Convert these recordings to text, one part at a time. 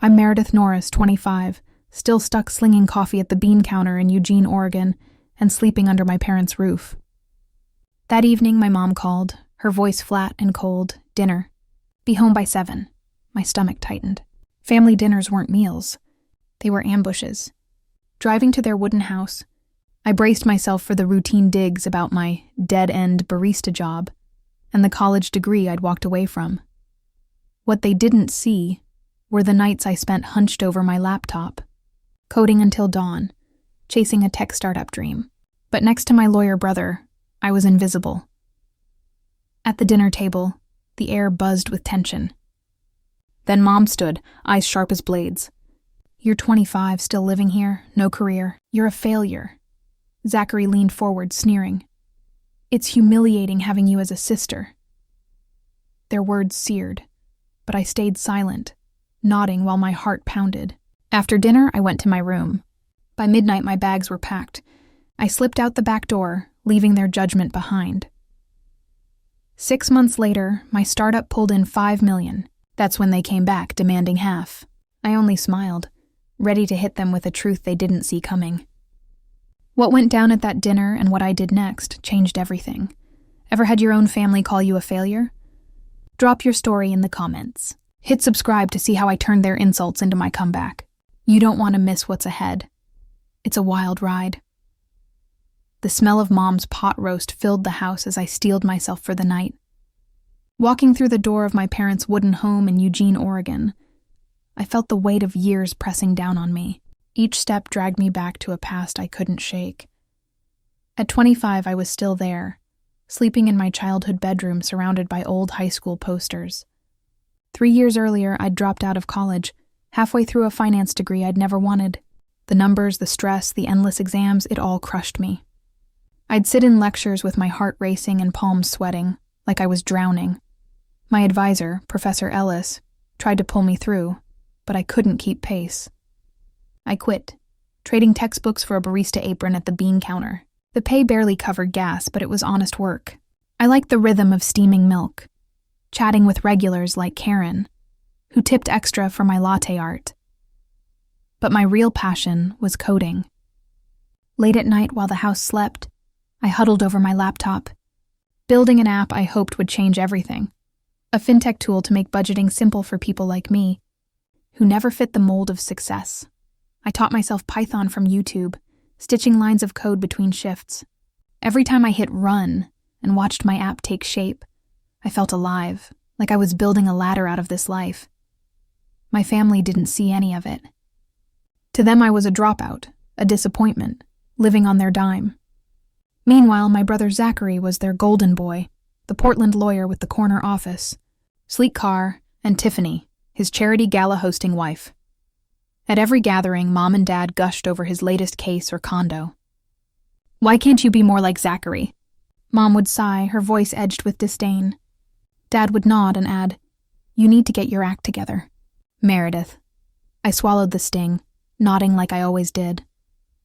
I'm Meredith Norris, 25, still stuck slinging coffee at the bean counter in Eugene, Oregon, and sleeping under my parents' roof. That evening, my mom called, her voice flat and cold. Dinner. Be home by 7. My stomach tightened. Family dinners weren't meals. They were ambushes. Driving to their wooden house, I braced myself for the routine digs about my dead-end barista job and the college degree I'd walked away from. What they didn't see were the nights I spent hunched over my laptop, coding until dawn, chasing a tech startup dream. But next to my lawyer brother, I was invisible. At the dinner table, the air buzzed with tension. Then Mom stood, eyes sharp as blades. You're 25, still living here, no career. You're a failure. Zachary leaned forward, sneering. It's humiliating having you as a sister. Their words seared, but I stayed silent, nodding while my heart pounded. After dinner, I went to my room. By midnight, my bags were packed. I slipped out the back door, leaving their judgment behind. 6 months later, my startup pulled in $5 million. That's when they came back, demanding half. I only smiled, ready to hit them with a truth they didn't see coming. What went down at that dinner and what I did next changed everything. Ever had your own family call you a failure? Drop your story in the comments. Hit subscribe to see how I turned their insults into my comeback. You don't want to miss what's ahead. It's a wild ride. The smell of Mom's pot roast filled the house as I steeled myself for the night. Walking through the door of my parents' wooden home in Eugene, Oregon, I felt the weight of years pressing down on me. Each step dragged me back to a past I couldn't shake. At 25, I was still there, sleeping in my childhood bedroom surrounded by old high school posters. 3 years earlier, I'd dropped out of college, halfway through a finance degree I'd never wanted. The numbers, the stress, the endless exams, it all crushed me. I'd sit in lectures with my heart racing and palms sweating, like I was drowning. My advisor, Professor Ellis, tried to pull me through, but I couldn't keep pace. I quit, trading textbooks for a barista apron at the bean counter. The pay barely covered gas, but it was honest work. I liked the rhythm of steaming milk, chatting with regulars like Karen, who tipped extra for my latte art. But my real passion was coding. Late at night while the house slept, I huddled over my laptop, building an app I hoped would change everything. A fintech tool to make budgeting simple for people like me, who never fit the mold of success. I taught myself Python from YouTube, stitching lines of code between shifts. Every time I hit run and watched my app take shape, I felt alive, like I was building a ladder out of this life. My family didn't see any of it. To them, I was a dropout, a disappointment, living on their dime. Meanwhile, my brother Zachary was their golden boy, the Portland lawyer with the corner office, sleek car, and Tiffany, his charity gala hosting wife. At every gathering, Mom and Dad gushed over his latest case or condo. Why can't you be more like Zachary? Mom would sigh, her voice edged with disdain. Dad would nod and add, You need to get your act together. Meredith. I swallowed the sting, nodding like I always did.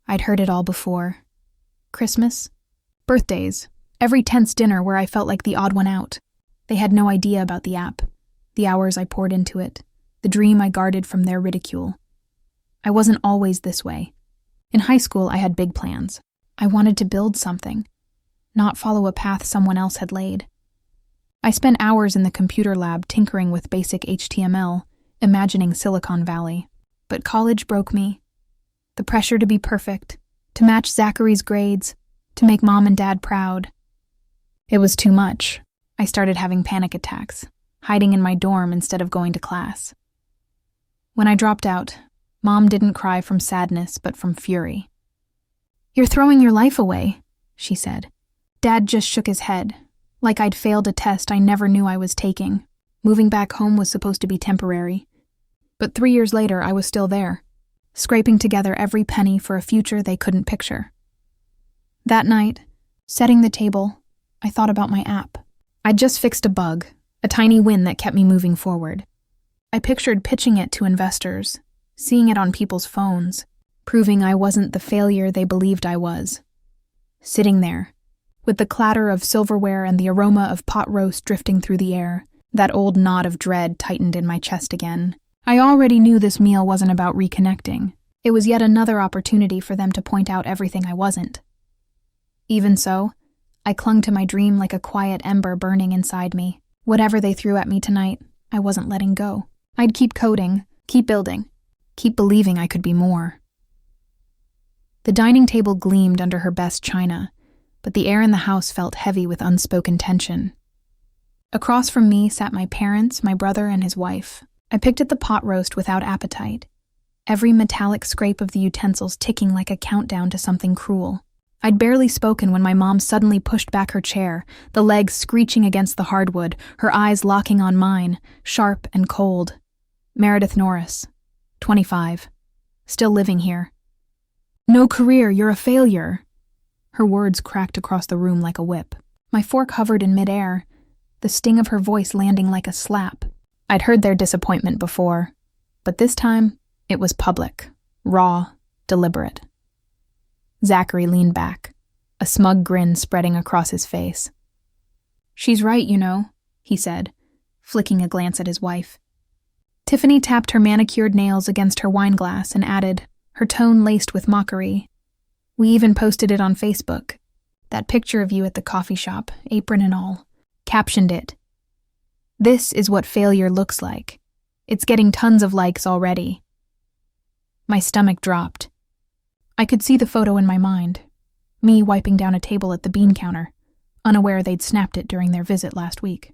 I'd heard it all before. Christmas? Birthdays. Every tense dinner where I felt like the odd one out. They had no idea about the app, the hours I poured into it, the dream I guarded from their ridicule. I wasn't always this way. In high school, I had big plans. I wanted to build something, not follow a path someone else had laid. I spent hours in the computer lab tinkering with basic HTML, imagining Silicon Valley. But college broke me. The pressure to be perfect, to match Zachary's grades, to make Mom and Dad proud. It was too much. I started having panic attacks, hiding in my dorm instead of going to class. When I dropped out, Mom didn't cry from sadness, but from fury. You're throwing your life away, she said. Dad just shook his head, like I'd failed a test I never knew I was taking. Moving back home was supposed to be temporary. But 3 years later, I was still there, scraping together every penny for a future they couldn't picture. That night, setting the table, I thought about my app. I'd just fixed a bug, a tiny win that kept me moving forward. I pictured pitching it to investors, seeing it on people's phones, proving I wasn't the failure they believed I was. Sitting there, with the clatter of silverware and the aroma of pot roast drifting through the air, that old knot of dread tightened in my chest again. I already knew this meal wasn't about reconnecting. It was yet another opportunity for them to point out everything I wasn't. Even so, I clung to my dream like a quiet ember burning inside me. Whatever they threw at me tonight, I wasn't letting go. I'd keep coding, keep building, keep believing I could be more. The dining table gleamed under her best china, but the air in the house felt heavy with unspoken tension. Across from me sat my parents, my brother, and his wife. I picked at the pot roast without appetite, every metallic scrape of the utensils ticking like a countdown to something cruel. I'd barely spoken when my mom suddenly pushed back her chair, the legs screeching against the hardwood, her eyes locking on mine, sharp and cold. Meredith Norris, 25, still living here. No career, you're a failure. Her words cracked across the room like a whip. My fork hovered in midair, the sting of her voice landing like a slap. I'd heard their disappointment before, but this time it was public, raw, deliberate. Zachary leaned back, a smug grin spreading across his face. She's right, you know, he said, flicking a glance at his wife. Tiffany tapped her manicured nails against her wine glass and added, her tone laced with mockery. We even posted it on Facebook. That picture of you at the coffee shop, apron and all. Captioned it. This is what failure looks like. It's getting tons of likes already. My stomach dropped. I could see the photo in my mind. Me wiping down a table at the bean counter, unaware they'd snapped it during their visit last week.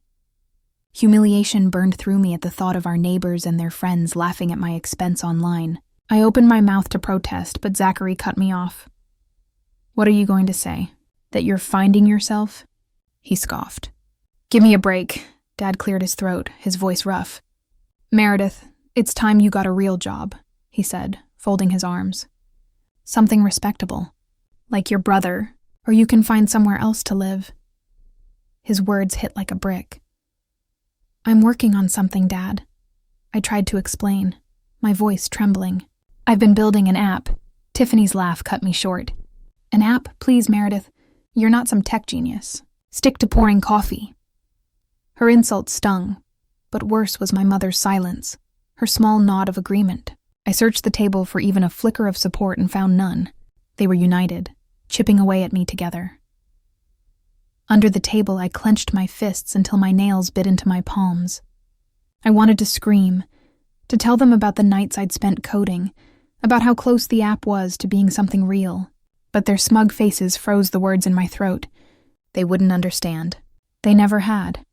Humiliation burned through me at the thought of our neighbors and their friends laughing at my expense online. I opened my mouth to protest, but Zachary cut me off. What are you going to say? That you're finding yourself? He scoffed. Give me a break. Dad cleared his throat, his voice rough. Meredith, it's time you got a real job, he said, folding his arms. Something respectable. Like your brother, or you can find somewhere else to live. His words hit like a brick. I'm working on something, Dad. I tried to explain, my voice trembling. I've been building an app. Tiffany's laugh cut me short. An app, please, Meredith. You're not some tech genius. Stick to pouring coffee. Her insult stung, but worse was my mother's silence, her small nod of agreement. I searched the table for even a flicker of support and found none. They were united, chipping away at me together. Under the table, I clenched my fists until my nails bit into my palms. I wanted to scream, to tell them about the nights I'd spent coding, about how close the app was to being something real. But their smug faces froze the words in my throat. They wouldn't understand. They never had.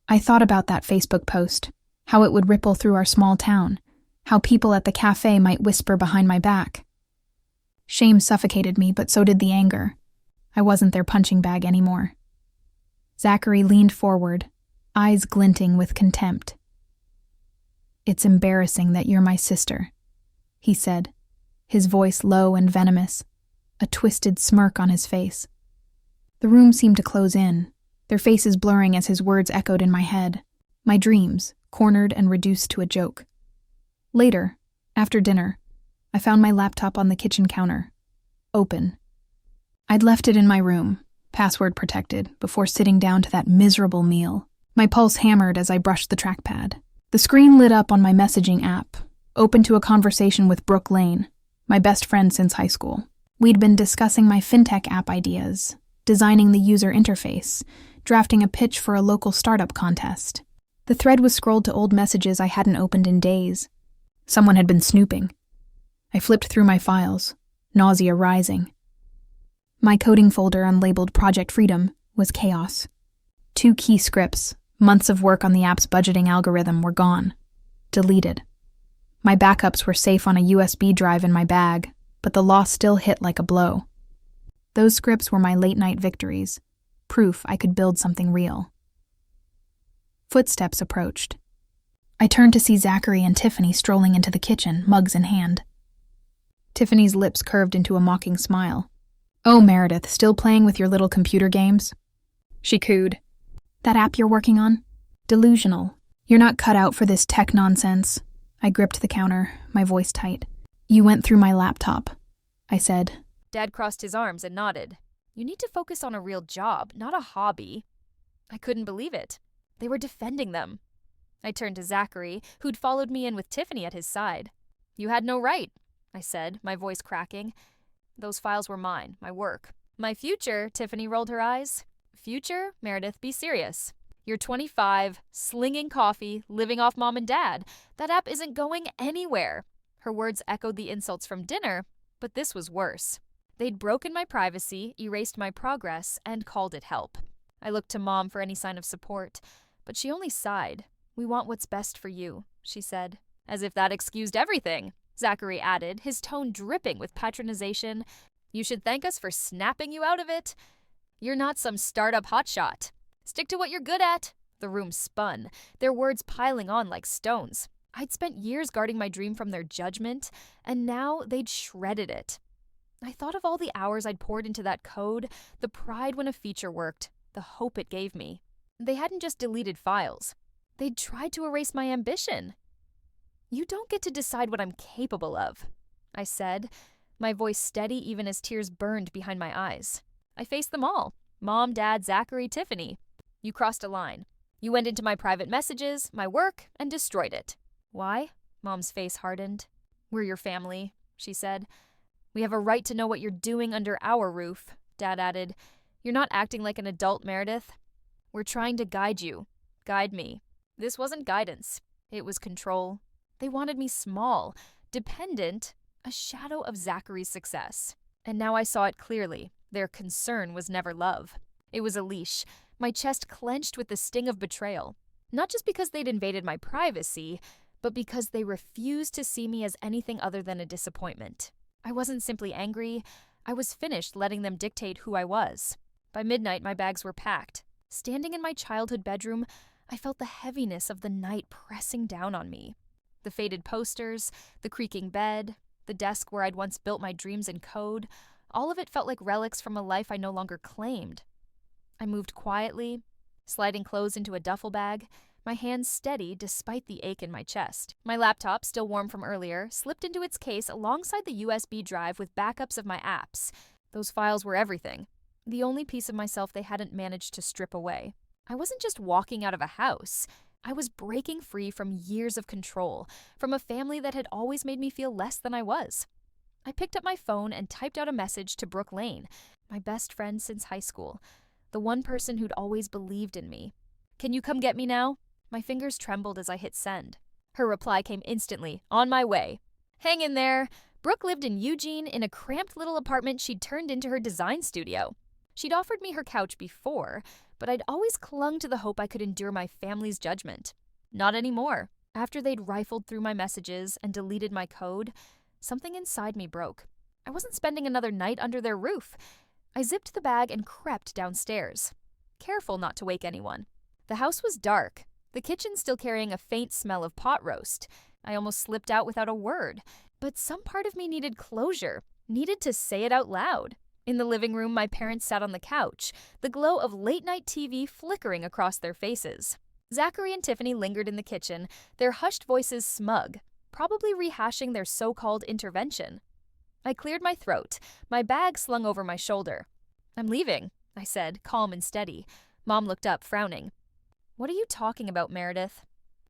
I thought about that Facebook post, how it would ripple through our small town, how people at the cafe might whisper behind my back. Shame suffocated me, but so did the anger. I wasn't their punching bag anymore. Zachary leaned forward, eyes glinting with contempt. It's embarrassing that you're my sister, he said, his voice low and venomous, a twisted smirk on his face. The room seemed to close in, their faces blurring as his words echoed in my head, my dreams cornered and reduced to a joke. Later, after dinner, I found my laptop on the kitchen counter, open. I'd left it in my room, password protected, before sitting down to that miserable meal. My pulse hammered as I brushed the trackpad. The screen lit up on my messaging app, open to a conversation with Brooke Lane, my best friend since high school. We'd been discussing my fintech app ideas, designing the user interface, drafting a pitch for a local startup contest. The thread was scrolled to old messages I hadn't opened in days. Someone had been snooping. I flipped through my files, nausea rising. My coding folder unlabeled Project Freedom was chaos. 2 key scripts, months of work on the app's budgeting algorithm, were gone. Deleted. My backups were safe on a USB drive in my bag, but the loss still hit like a blow. Those scripts were my late-night victories, proof I could build something real. Footsteps approached. I turned to see Zachary and Tiffany strolling into the kitchen, mugs in hand. Tiffany's lips curved into a mocking smile. Oh, Meredith, still playing with your little computer games? She cooed. That app you're working on? Delusional. You're not cut out for this tech nonsense. I gripped the counter, my voice tight. You went through my laptop, I said. Dad crossed his arms and nodded. You need to focus on a real job, not a hobby. I couldn't believe it. They were defending them. I turned to Zachary, who'd followed me in with Tiffany at his side. You had no right, I said, my voice cracking. Those files were mine, my work. My future, Tiffany rolled her eyes. Future? Meredith, be serious. You're 25, slinging coffee, living off mom and dad. That app isn't going anywhere. Her words echoed the insults from dinner, but this was worse. They'd broken my privacy, erased my progress, and called it help. I looked to Mom for any sign of support, but she only sighed. We want what's best for you, she said. As if that excused everything, Zachary added, his tone dripping with patronization. You should thank us for snapping you out of it. You're not some startup hotshot. Stick to what you're good at. The room spun, their words piling on like stones. I'd spent years guarding my dream from their judgment, and now they'd shredded it. I thought of all the hours I'd poured into that code, the pride when a feature worked, the hope it gave me. They hadn't just deleted files. They'd tried to erase my ambition. You don't get to decide what I'm capable of, I said, my voice steady even as tears burned behind my eyes. I faced them all. Mom, Dad, Zachary, Tiffany. You crossed a line. You went into my private messages, my work, and destroyed it. Why? Mom's face hardened. We're your family, she said. We have a right to know what you're doing under our roof, Dad added. You're not acting like an adult, Meredith. We're trying to guide you. Guide me. This wasn't guidance. It was control. They wanted me small, dependent, a shadow of Zachary's success. And now I saw it clearly. Their concern was never love. It was a leash, my chest clenched with the sting of betrayal. Not just because they'd invaded my privacy, but because they refused to see me as anything other than a disappointment. I wasn't simply angry. I was finished letting them dictate who I was. By midnight, my bags were packed. Standing in my childhood bedroom, I felt the heaviness of the night pressing down on me. The faded posters, the creaking bed, the desk where I'd once built my dreams in code, all of it felt like relics from a life I no longer claimed. I moved quietly, sliding clothes into a duffel bag, my hands steady despite the ache in my chest. My laptop, still warm from earlier, slipped into its case alongside the USB drive with backups of my apps. Those files were everything. The only piece of myself they hadn't managed to strip away. I wasn't just walking out of a house. I was breaking free from years of control, from a family that had always made me feel less than I was. I picked up my phone and typed out a message to Brooke Lane, my best friend since high school, the one person who'd always believed in me. Can you come get me now? My fingers trembled as I hit send. Her reply came instantly, on my way. Hang in there. Brooke lived in Eugene in a cramped little apartment she'd turned into her design studio. She'd offered me her couch before, but I'd always clung to the hope I could endure my family's judgment. Not anymore. After they'd rifled through my messages and deleted my code, something inside me broke. I wasn't spending another night under their roof. I zipped the bag and crept downstairs, careful not to wake anyone. The house was dark, the kitchen still carrying a faint smell of pot roast. I almost slipped out without a word, but some part of me needed closure, needed to say it out loud. In the living room, my parents sat on the couch, the glow of late-night TV flickering across their faces. Zachary and Tiffany lingered in the kitchen, their hushed voices smug, probably rehashing their so-called intervention. I cleared my throat, my bag slung over my shoulder. I'm leaving, I said, calm and steady. Mom looked up, frowning. What are you talking about, Meredith?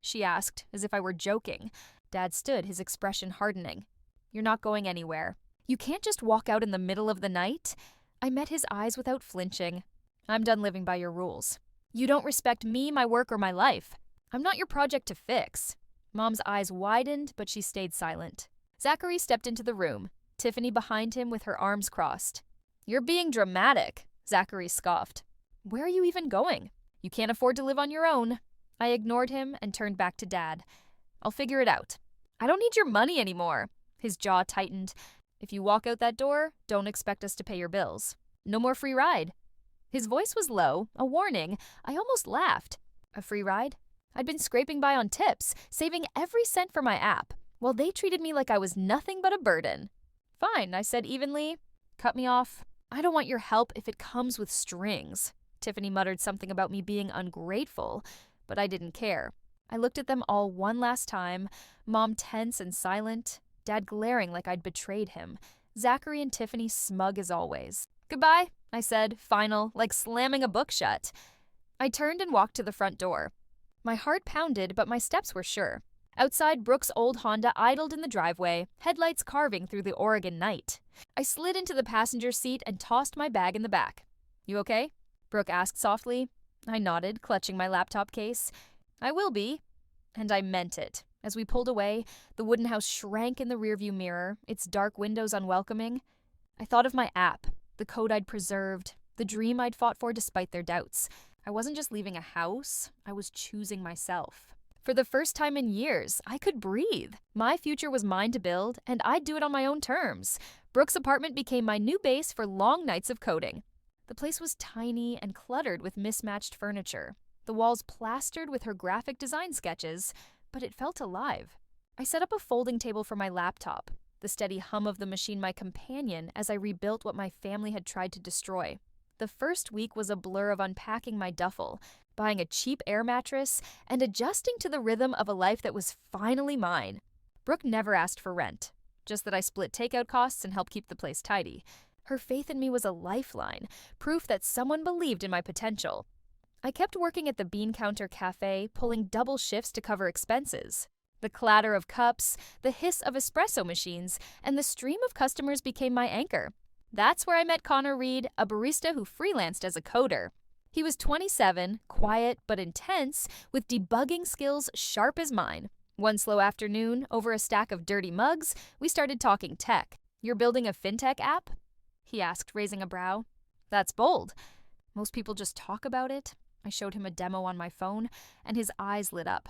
She asked, as if I were joking. Dad stood, his expression hardening. You're not going anywhere. You can't just walk out in the middle of the night. I met his eyes without flinching. I'm done living by your rules. You don't respect me, my work, or my life. I'm not your project to fix. Mom's eyes widened, but she stayed silent. Zachary stepped into the room, Tiffany behind him with her arms crossed. You're being dramatic, Zachary scoffed. Where are you even going? You can't afford to live on your own. I ignored him and turned back to Dad. I'll figure it out. I don't need your money anymore. His jaw tightened. If you walk out that door, don't expect us to pay your bills. No more free ride. His voice was low, a warning. I almost laughed. A free ride? I'd been scraping by on tips, saving every cent for my app, while they treated me like I was nothing but a burden. Fine, I said evenly. Cut me off. I don't want your help if it comes with strings. Tiffany muttered something about me being ungrateful, but I didn't care. I looked at them all one last time, Mom tense and silent, Dad glaring like I'd betrayed him, Zachary and Tiffany smug as always. Goodbye, I said, final, like slamming a book shut. I turned and walked to the front door. My heart pounded, but my steps were sure. Outside, Brooke's old Honda idled in the driveway, headlights carving through the Oregon night. I slid into the passenger seat and tossed my bag in the back. "You okay?" Brooke asked softly. I nodded, clutching my laptop case. "I will be." And I meant it. As we pulled away, the wooden house shrank in the rearview mirror, its dark windows unwelcoming. I thought of my app, the code I'd preserved, the dream I'd fought for despite their doubts. I wasn't just leaving a house, I was choosing myself. For the first time in years, I could breathe. My future was mine to build, and I'd do it on my own terms. Brooke's apartment became my new base for long nights of coding. The place was tiny and cluttered with mismatched furniture, the walls plastered with her graphic design sketches, but it felt alive. I set up a folding table for my laptop, the steady hum of the machine my companion as I rebuilt what my family had tried to destroy. The first week was a blur of unpacking my duffel, buying a cheap air mattress, and adjusting to the rhythm of a life that was finally mine. Brooke never asked for rent, just that I split takeout costs and helped keep the place tidy. Her faith in me was a lifeline, proof that someone believed in my potential. I kept working at the Bean Counter Cafe, pulling double shifts to cover expenses. The clatter of cups, the hiss of espresso machines, and the stream of customers became my anchor. That's where I met Connor Reed, a barista who freelanced as a coder. He was 27, quiet but intense, with debugging skills sharp as mine. One slow afternoon, over a stack of dirty mugs, we started talking tech. "You're building a fintech app?" he asked, raising a brow. "That's bold. Most people just talk about it." I showed him a demo on my phone, and his eyes lit up.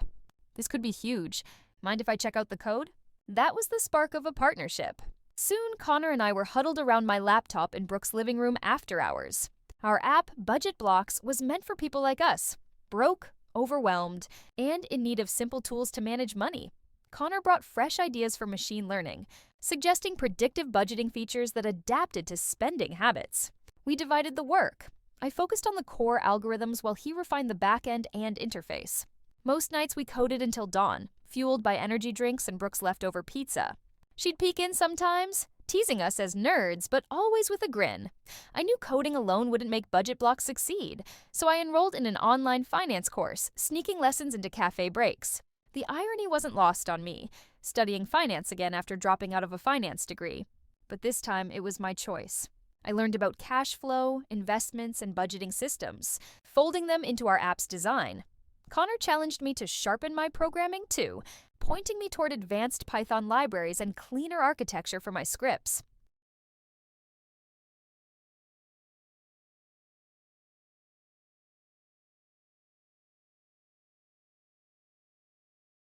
"This could be huge. Mind if I check out the code?" That was the spark of a partnership. Soon, Connor and I were huddled around my laptop in Brooke's living room after hours. Our app, Budget Blocks, was meant for people like us, broke, overwhelmed, and in need of simple tools to manage money. Connor brought fresh ideas for machine learning, suggesting predictive budgeting features that adapted to spending habits. We divided the work. I focused on the core algorithms while he refined the back-end and interface. Most nights we coded until dawn, fueled by energy drinks and Brooke's leftover pizza. She'd peek in sometimes, teasing us as nerds, but always with a grin. I knew coding alone wouldn't make Budget Blocks succeed, so I enrolled in an online finance course, sneaking lessons into cafe breaks. The irony wasn't lost on me, studying finance again after dropping out of a finance degree. But this time, it was my choice. I learned about cash flow, investments, and budgeting systems, folding them into our app's design. Connor challenged me to sharpen my programming too, pointing me toward advanced Python libraries and cleaner architecture for my scripts.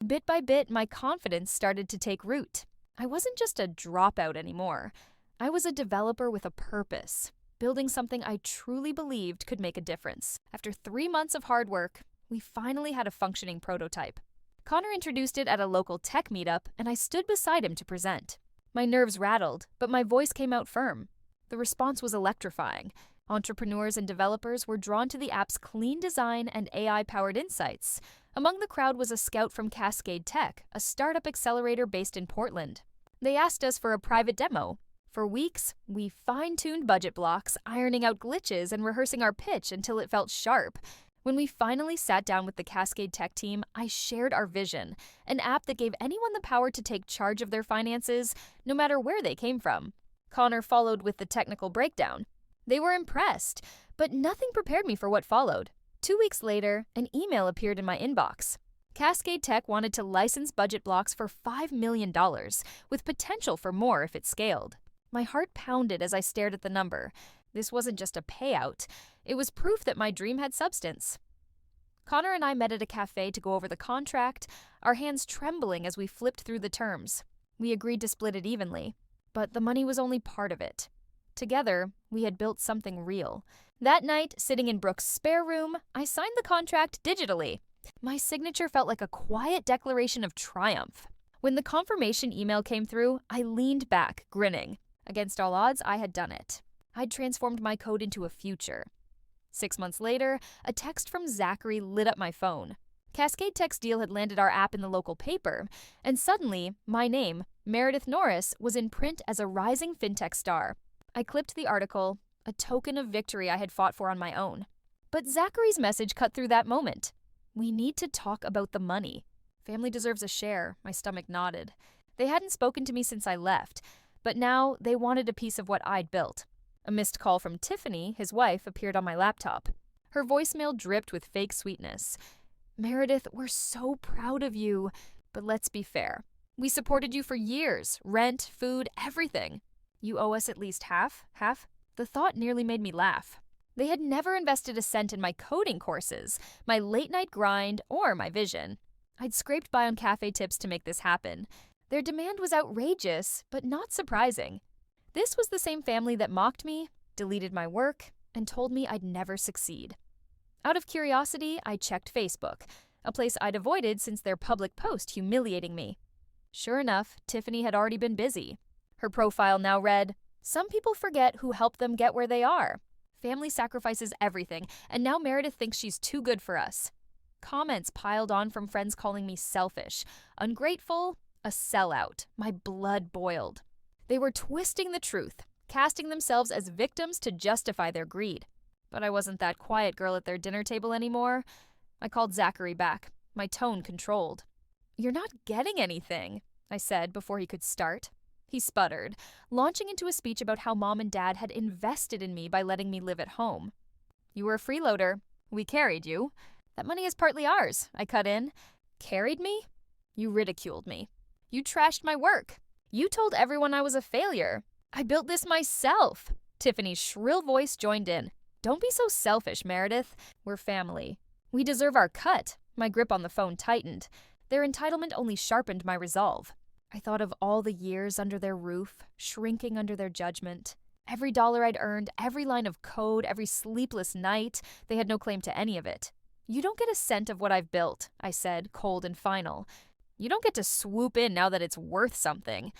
Bit by bit, my confidence started to take root. I wasn't just a dropout anymore. I was a developer with a purpose, building something I truly believed could make a difference. After 3 months of hard work, we finally had a functioning prototype. Connor introduced it at a local tech meetup, and I stood beside him to present. My nerves rattled, but my voice came out firm. The response was electrifying. Entrepreneurs and developers were drawn to the app's clean design and AI-powered insights. Among the crowd was a scout from Cascade Tech, a startup accelerator based in Portland. They asked us for a private demo. For weeks, we fine-tuned Budget Blocks, ironing out glitches and rehearsing our pitch until it felt sharp. When we finally sat down with the Cascade Tech team, I shared our vision, an app that gave anyone the power to take charge of their finances, no matter where they came from. Connor followed with the technical breakdown. They were impressed, but nothing prepared me for what followed. 2 weeks later, an email appeared in my inbox. Cascade Tech wanted to license Budget Blocks for $5 million, with potential for more if it scaled. My heart pounded as I stared at the number. This wasn't just a payout. It was proof that my dream had substance. Connor and I met at a cafe to go over the contract, our hands trembling as we flipped through the terms. We agreed to split it evenly, but the money was only part of it. Together, we had built something real. That night, sitting in Brooke's spare room, I signed the contract digitally. My signature felt like a quiet declaration of triumph. When the confirmation email came through, I leaned back, grinning. Against all odds, I had done it. I'd transformed my code into a future. 6 months later, a text from Zachary lit up my phone. Cascade Tech's deal had landed our app in the local paper, and suddenly, my name, Meredith Norris, was in print as a rising fintech star. I clipped the article, a token of victory I had fought for on my own. But Zachary's message cut through that moment. We need to talk about the money. Family deserves a share, my stomach nodded. They hadn't spoken to me since I left, but now they wanted a piece of what I'd built. A missed call from Tiffany, his wife, appeared on my laptop. Her voicemail dripped with fake sweetness. Meredith, we're so proud of you. But let's be fair. We supported you for years. Rent, food, everything. You owe us at least half? The thought nearly made me laugh. They had never invested a cent in my coding courses, my late-night grind, or my vision. I'd scraped by on cafe tips to make this happen. Their demand was outrageous, but not surprising. This was the same family that mocked me, deleted my work, and told me I'd never succeed. Out of curiosity, I checked Facebook, a place I'd avoided since their public post humiliating me. Sure enough, Tiffany had already been busy. Her profile now read, "Some people forget who helped them get where they are. Family sacrifices everything, and now Meredith thinks she's too good for us." Comments piled on from friends calling me selfish, ungrateful, a sellout. My blood boiled. They were twisting the truth, casting themselves as victims to justify their greed. But I wasn't that quiet girl at their dinner table anymore. I called Zachary back, my tone controlled. "You're not getting anything," I said before he could start. He sputtered, launching into a speech about how Mom and Dad had invested in me by letting me live at home. "You were a freeloader. We carried you. That money is partly ours," I cut in. "Carried me? You ridiculed me. You trashed my work. You told everyone I was a failure. I built this myself." Tiffany's shrill voice joined in. "Don't be so selfish, Meredith. We're family. We deserve our cut." My grip on the phone tightened. Their entitlement only sharpened my resolve. I thought of all the years under their roof, shrinking under their judgment. Every dollar I'd earned, every line of code, every sleepless night, they had no claim to any of it. "You don't get a cent of what I've built," I said, cold and final. "You don't get to swoop in now that it's worth something."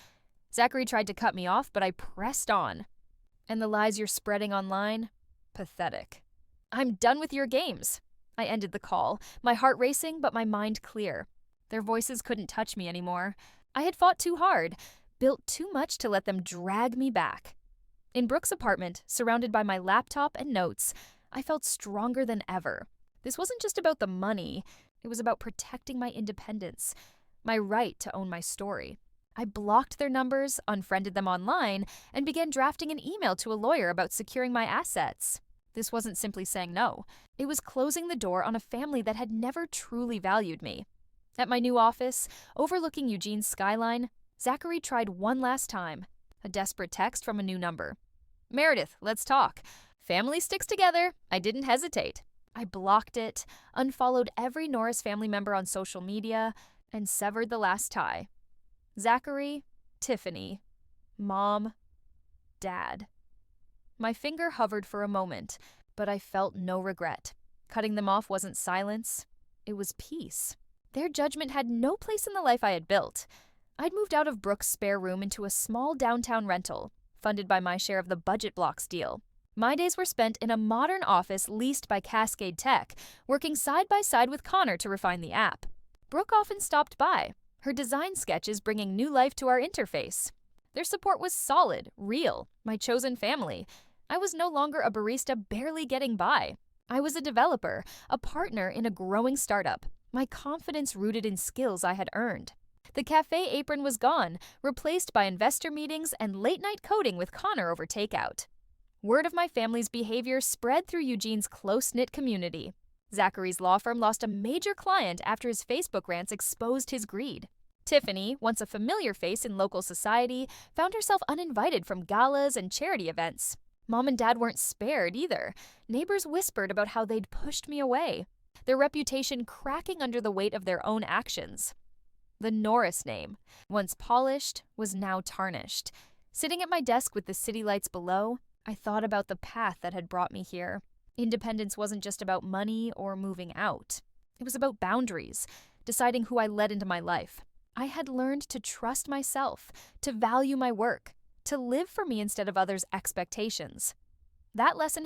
Zachary tried to cut me off, but I pressed on. "And the lies you're spreading online? Pathetic. I'm done with your games." I ended the call, my heart racing but my mind clear. Their voices couldn't touch me anymore. I had fought too hard, built too much to let them drag me back. In Brooke's apartment, surrounded by my laptop and notes, I felt stronger than ever. This wasn't just about the money. It was about protecting my independence, my right to own my story. I blocked their numbers, unfriended them online, and began drafting an email to a lawyer about securing my assets. This wasn't simply saying no. It was closing the door on a family that had never truly valued me. At my new office, overlooking Eugene's skyline, Zachary tried one last time. A desperate text from a new number. "Meredith, let's talk. Family sticks together." I didn't hesitate. I blocked it, unfollowed every Norris family member on social media, and severed the last tie. Zachary, Tiffany, Mom, Dad. My finger hovered for a moment, but I felt no regret. Cutting them off wasn't silence, it was peace. Their judgment had no place in the life I had built. I'd moved out of Brooke's spare room into a small downtown rental, funded by my share of the Budget Blocks deal. My days were spent in a modern office leased by Cascade Tech, working side by side with Connor to refine the app. Brooke often stopped by, her design sketches bringing new life to our interface. Their support was solid, real, my chosen family. I was no longer a barista barely getting by. I was a developer, a partner in a growing startup, my confidence rooted in skills I had earned. The cafe apron was gone, replaced by investor meetings and late-night coding with Connor over takeout. Word of my family's behavior spread through Eugene's close-knit community. Zachary's law firm lost a major client after his Facebook rants exposed his greed. Tiffany, once a familiar face in local society, found herself uninvited from galas and charity events. Mom and Dad weren't spared either. Neighbors whispered about how they'd pushed me away, their reputation cracking under the weight of their own actions. The Norris name, once polished, was now tarnished. Sitting at my desk with the city lights below, I thought about the path that had brought me here. Independence wasn't just about money or moving out. It was about boundaries, deciding who I let into my life. I had learned to trust myself, to value my work, to live for me instead of others' expectations. That lesson